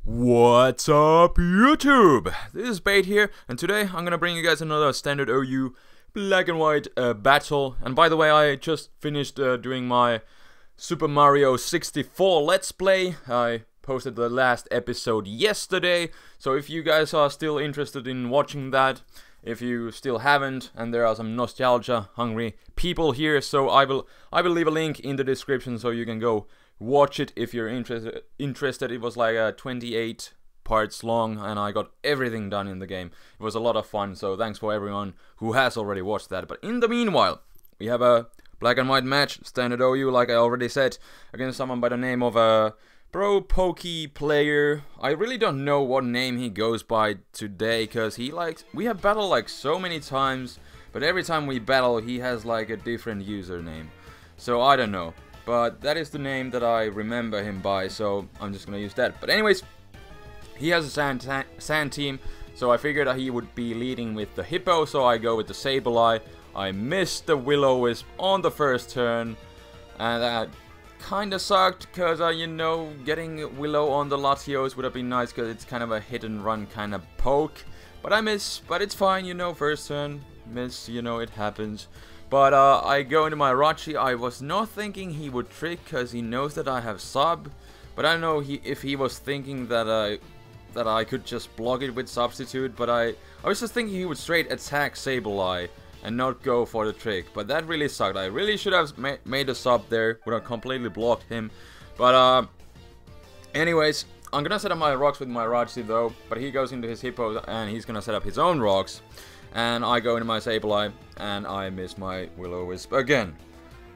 What's up, YouTube? This is Spade here, and today I'm gonna bring you guys another standard OU black and white battle. And by the way, I just finished doing my Super Mario 64 Let's Play. I posted the last episode yesterday, so if you guys are still interested in watching that, if you still haven't, and there are some nostalgia hungry people here, so I will leave a link in the description so you can go watch it if you're interested. It was like 28 parts long, and I got everything done in the game. It was a lot of fun, so thanks for everyone who has already watched that. But in the meanwhile, we have a black and white match, standard OU, like I already said, against someone by the name of a pro pokey player. I really don't know what name he goes by today, because we have battled like so many times, but every time we battle he has like a different username, so I don't know. But that is the name that I remember him by, so I'm just gonna use that. But anyways, he has a sand team, so I figured that he would be leading with the Hippo, so I go with the Sableye. I missed the Will-O-Wisp on the first turn, and that kinda sucked, because, you know, getting Willow on the Latios would have been nice, because it's kind of a hit and run kind of poke. But I miss, but it's fine, you know, first turn, miss, you know, it happens. But I go into my Rachi. I was not thinking he would trick, because he knows that I have sub. But I don't know if he was thinking that I could just block it with substitute. But I was just thinking he would straight attack Sableye and not go for the trick. But that really sucked. I really should have made a sub there. Would have completely blocked him. But anyways, I'm gonna set up my rocks with my Rachi though. But he goes into his Hippo and he's gonna set up his own rocks. And I go into my Sableye, and I miss my Will-O-Wisp again.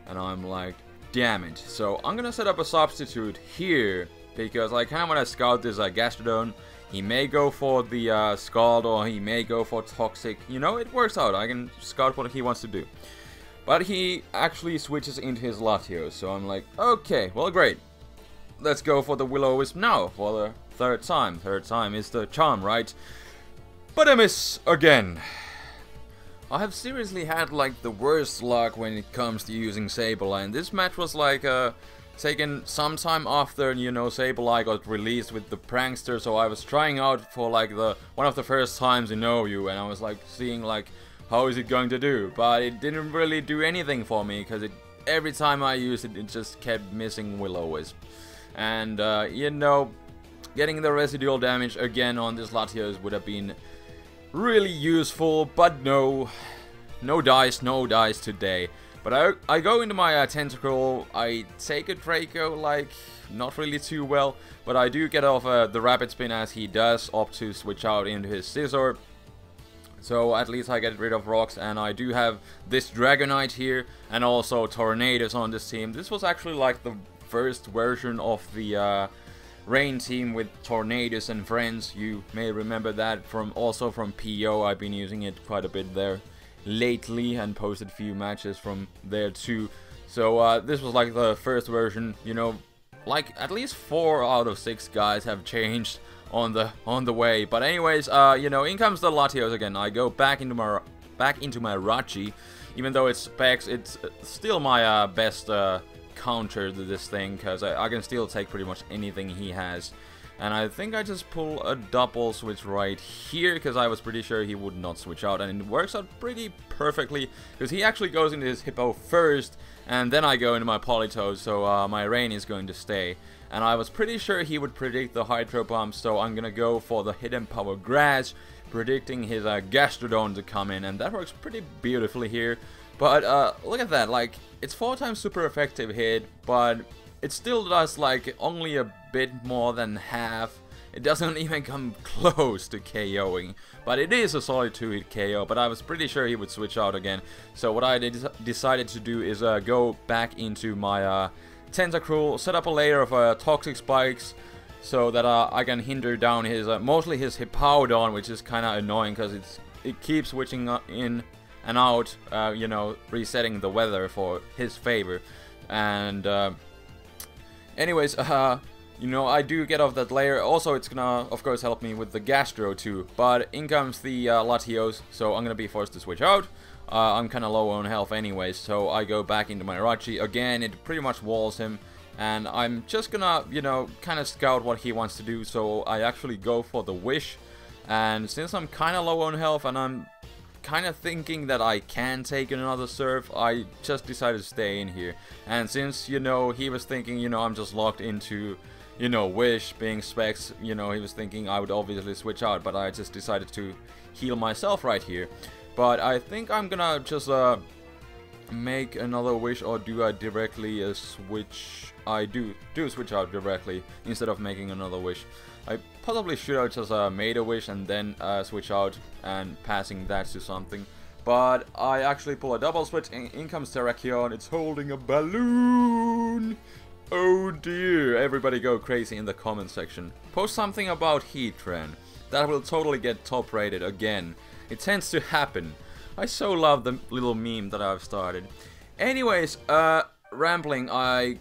And I'm like, damn it. So I'm gonna set up a substitute here, because I kind of want to scout this Gastrodon. He may go for the Scald, or he may go for Toxic. You know, it works out. I can scout what he wants to do. But he actually switches into his Latios, so I'm like, okay, well, great. Let's go for the Will-O-Wisp now, for the third time. Third time is the charm, right? But I miss again. I have seriously had like the worst luck when it comes to using Sableye, and this match was like taken sometime after, you know, Sableye got released with the Prankster, so I was trying out for like one of the first times in OU, and I was like seeing like how is it going to do, but it didn't really do anything for me, because every time I used it, it just kept missing Will-O-Wisp. And you know, getting the residual damage again on this Latios would have been really useful, but no dice today. But I go into my Tentacle. I take a Draco, like, not really too well, but I do get off the Rapid Spin, as he does opt to switch out into his Scizor. So at least I get rid of rocks, and I do have this Dragonite here, and also Tornadus on this team. This was actually like the first version of the Rain team with Tornadus and friends. You may remember that also from PO. I've been using it quite a bit there lately and posted a few matches from there too. So this was like the first version, you know, like at least 4 out of 6 guys have changed on the way. But anyways, you know, in comes the Latios again. I go back into my Rachi. Even though it's specs, it's still my best counter to this thing, because I can still take pretty much anything he has. And I think I just pull a double switch right here, because I was pretty sure he would not switch out, and it works out pretty perfectly, because he actually goes into his Hippo first, and then I go into my Politoed, so my Rain is going to stay. And I was pretty sure he would predict the Hydro Pump, so I'm gonna go for the Hidden Power Grass, predicting his Gastrodon to come in, and that works pretty beautifully here. But look at that, like, it's 4 times super effective hit, but it still does like only a bit more than half. It doesn't even come close to KOing, but it is a solid 2-hit KO. But I was pretty sure he would switch out again, so what I decided to do is go back into my Tentacruel, set up a layer of Toxic Spikes, so that I can hinder down his mostly his Hippowdon, which is kind of annoying, because it keeps switching in and out, you know, resetting the weather for his favor. And anyways, you know, I do get off that layer. Also, it's gonna, of course, help me with the Gastro too. But in comes the Latios, so I'm gonna be forced to switch out. I'm kind of low on health anyways, so I go back into my Rachi. Again, it pretty much walls him. And I'm just gonna, you know, kind of scout what he wants to do. So I actually go for the Wish. And since I'm kind of low on health and I'm kind of thinking that I can take another serve, I just decided to stay in here. And since, you know, he was thinking, you know, I'm just locked into, you know, Wish being Specs, you know, he was thinking I would obviously switch out, but I just decided to heal myself right here. But I think I'm gonna just make another Wish, or do I directly switch? I do switch out directly instead of making another Wish. I probably should have just made a Wish and then switch out and passing that to something. But I actually pull a double switch. In comes Terrakion. It's holding a balloon. Oh dear. Everybody go crazy in the comment section. Post something about Heatran. That will totally get top rated again. It tends to happen. I so love the little meme that I've started. Anyways, rambling. I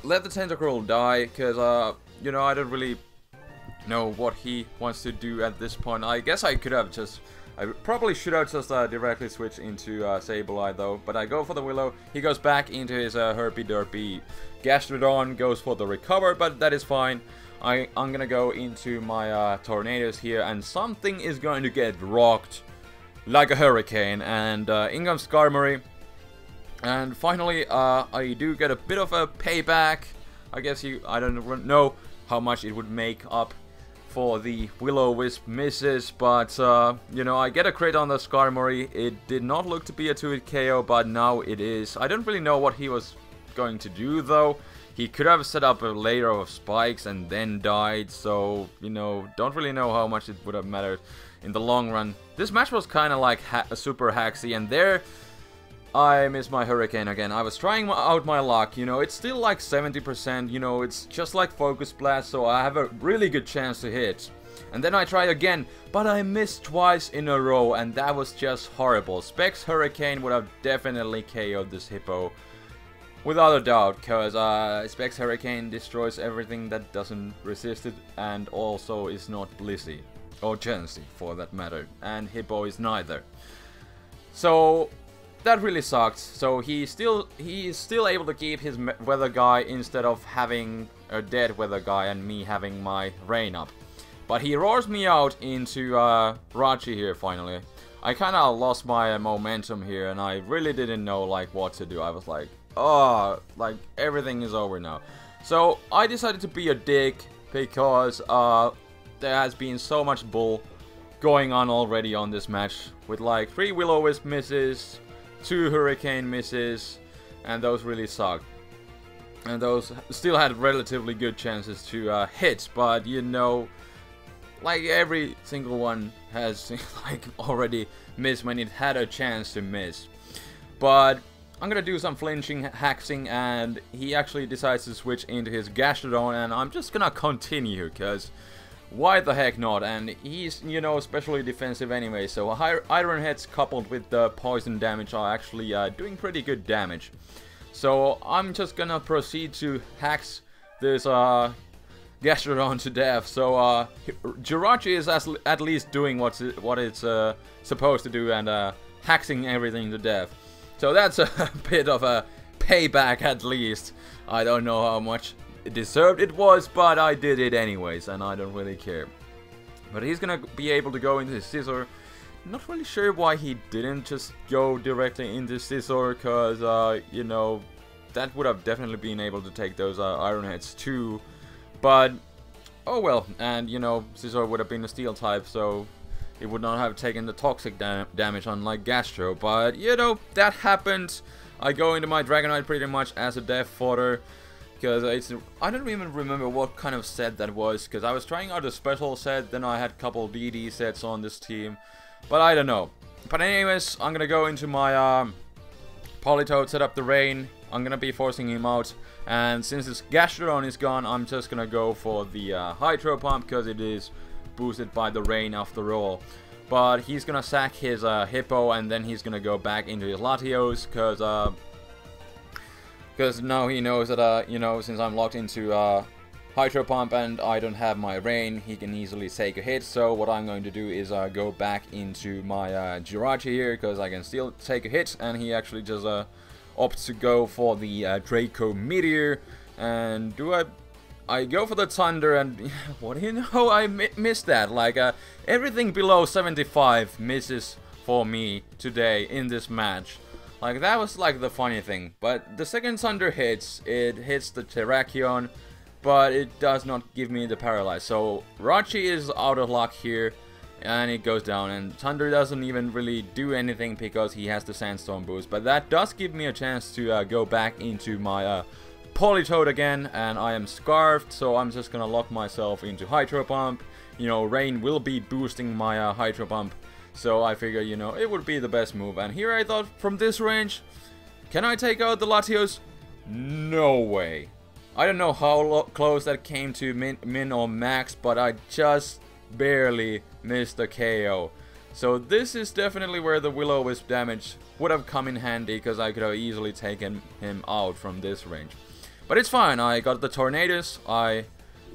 let the Tentacruel die because, you know, I don't really know what he wants to do at this point. I guess I could have just... I probably should have just directly switched into Sableye though. But I go for the Willow. He goes back into his herpy derpy. Gastrodon goes for the recover, but that is fine. I'm gonna go into my Tornadoes here, and something is going to get rocked like a hurricane. And in comes Skarmory. And finally, I do get a bit of a payback. I guess I don't know how much it would make up for the Will-O-Wisp misses, but you know, I get a crit on the Skarmory. It did not look to be a 2-hit KO, but now it is. I don't really know what he was going to do though. He could have set up a layer of spikes and then died, so, you know, don't really know how much it would have mattered in the long run. This match was kind of like super haxy, and there I missed my Hurricane again. I was trying out my luck, you know, it's still like 70%, you know, it's just like Focus Blast, so I have a really good chance to hit. And then I try again, but I missed twice in a row, and that was just horrible. Specs Hurricane would have definitely KO'd this Hippo, without a doubt, because Specs Hurricane destroys everything that doesn't resist it, and also is not Blissey, or Chansey for that matter, and Hippo is neither. So that really sucked. So he is still able to keep his Weather Guy instead of having a dead Weather Guy and me having my Rain up. But he roars me out into Rachi here finally. I kind of lost my momentum here, and I really didn't know like what to do. I was like, oh, like everything is over now. So I decided to be a dick because there has been so much bull going on already on this match with like 3 Will-O-Wisp misses, 2 Hurricane misses, and those really sucked. And those still had relatively good chances to hit, but you know, like every single one has like already missed when it had a chance to miss. But I'm gonna do some flinching, haxing, and he actually decides to switch into his Gastrodon, and I'm just gonna continue, because why the heck not? And he's, you know, especially defensive anyway, so Iron Heads coupled with the poison damage are actually doing pretty good damage. So I'm just gonna proceed to hax this Gastrodon to death. So Jirachi is at least doing what it's supposed to do, and haxing everything to death. So that's a bit of a payback at least. I don't know how much deserved it was, but I did it anyways, and I don't really care. But he's gonna be able to go into his Scizor. Not really sure why he didn't just go directly into Scizor, because you know, that would have definitely been able to take those Iron Heads too. But oh well, and you know, Scizor would have been a Steel type, so it would not have taken the toxic damage unlike Gastro. But you know, that happened. I go into my Dragonite pretty much as a death fodder, because I don't even remember what kind of set that was, because I was trying out a special set, then I had a couple DD sets on this team, but I don't know. But anyways, I'm gonna go into my Politoed, set up the Rain. I'm gonna be forcing him out, and since his Gastrodon is gone, I'm just gonna go for the Hydro Pump, because it is boosted by the Rain after all. But he's gonna sack his Hippo, and then he's gonna go back into his Latios, because now he knows that, you know, since I'm locked into Hydro Pump and I don't have my Rain, he can easily take a hit. So what I'm going to do is go back into my Jirachi here, because I can still take a hit, and he actually just opts to go for the Draco Meteor, And I go for the Thunder, and what do you know, I missed that. Like, everything below 75 misses for me today in this match. Like, that was like the funny thing. But the second Thunder hits, it hits the Terrakion, but it does not give me the Paralyze. So Rachi is out of luck here, and it goes down, and Thunder doesn't even really do anything because he has the Sandstorm boost. But that does give me a chance to go back into my Politoed again, and I am Scarfed, so I'm just gonna lock myself into Hydro Pump. You know, Rain will be boosting my Hydro Pump, so I figure, you know, it would be the best move. And here I thought, from this range, can I take out the Latios? No way. I don't know how close that came to min or max, but I just barely missed the KO. So this is definitely where the Will-O-Wisp damage would have come in handy, because I could have easily taken him out from this range. But it's fine, I got the Tornadus, I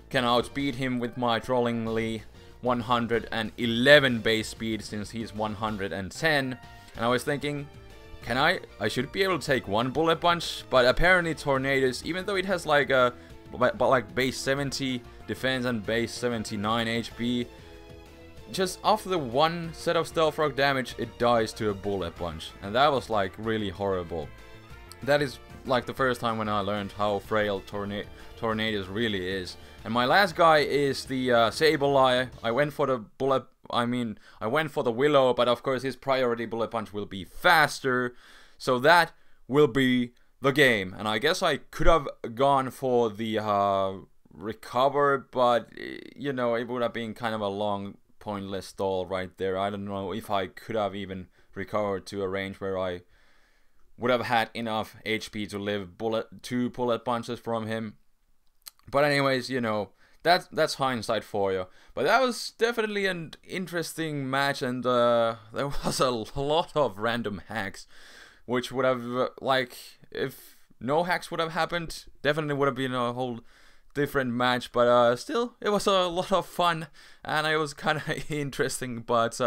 can outspeed him with my trollingly 111 base speed since he's 110. And I was thinking, I should be able to take one Bullet Punch, but apparently Tornadus, even though it has like a base 70 defense and base 79 HP, just after the one set of Stealth Rock damage, it dies to a Bullet Punch. And that was like really horrible. That is like the first time when I learned how frail Tornadus really is. And my last guy is the Sableye. I went for the Willow, but of course his priority Bullet Punch will be faster. So that will be the game. And I guess I could have gone for the Recover, but you know, it would have been kind of a long, pointless stall right there. I don't know if I could have even recovered to a range where I would have had enough HP to live two bullet punches from him. But anyways, you know, that's hindsight for you. But that was definitely an interesting match, and there was a lot of random hacks, which would have, like, if no hacks would have happened, definitely would have been a whole different match. But still, it was a lot of fun, and it was kind of interesting. But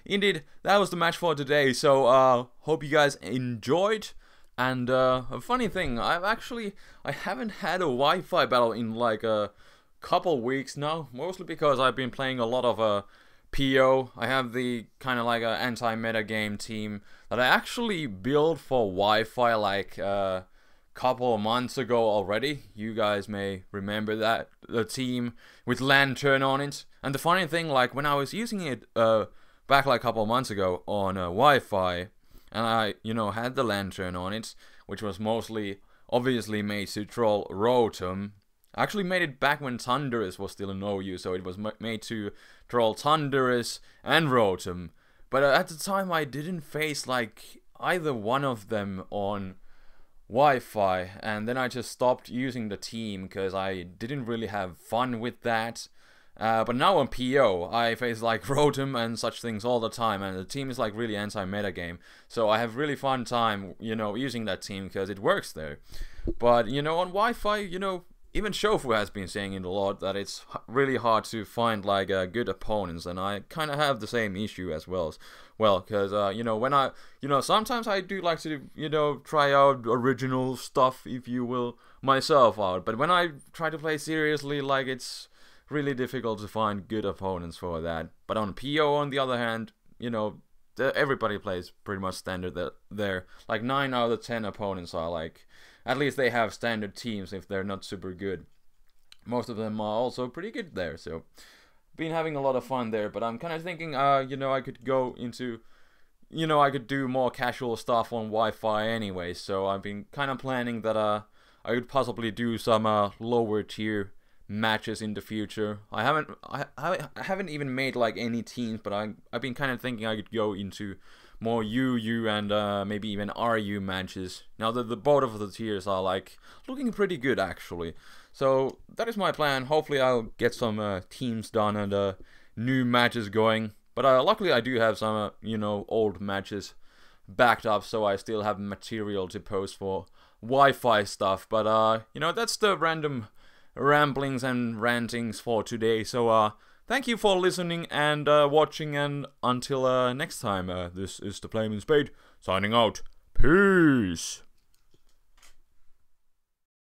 indeed, that was the match for today. So hope you guys enjoyed. And a funny thing, I haven't had a Wi-Fi battle in like a couple weeks now, mostly because I've been playing a lot of PO. I have the kind of like a anti-meta game team that I actually built for Wi-Fi like a couple of months ago already. You guys may remember that, the team with Lantern on it. And the funny thing, like when I was using it back like a couple of months ago on Wi-Fi, and I, you know, had the Lantern on it, which was mostly obviously made to troll Rotom. I actually made it back when Thundurus was still an OU, so it was made to troll Thundurus and Rotom. But at the time I didn't face like either one of them on Wi-Fi, and then I just stopped using the team because I didn't really have fun with that. But now on PO, I face like Rotom and such things all the time, and the team is like really anti-meta game. So I have really fun time, you know, using that team because it works there. But, you know, on Wi-Fi, you know, even Shofu has been saying it a lot that it's really hard to find like good opponents, and I kind of have the same issue as well. Because, you know, when sometimes I do like to, you know, try out original stuff, if you will, myself out. But when I try to play seriously, like, it's really difficult to find good opponents for that. But on PO, on the other hand, you know, everybody plays pretty much standard there. Like 9 out of 10 opponents are like, at least they have standard teams if they're not super good. Most of them are also pretty good there, so been having a lot of fun there. But I'm kind of thinking, you know, I could go into, you know, I could do more casual stuff on Wi-Fi anyway. So I've been kind of planning that I could possibly do some lower tier matches in the future. I haven't even made like any teams, but I've been kind of thinking I could go into more UU and maybe even RU matches. Now that the both of the tiers are like looking pretty good actually. So that is my plan. Hopefully I'll get some teams done and new matches going. But luckily I do have some you know, old matches backed up, so I still have material to post for Wi-Fi stuff. But you know, that's the random ramblings and rantings for today. So thank you for listening and watching, and until next time, this is TheFlamingSpade signing out. Peace.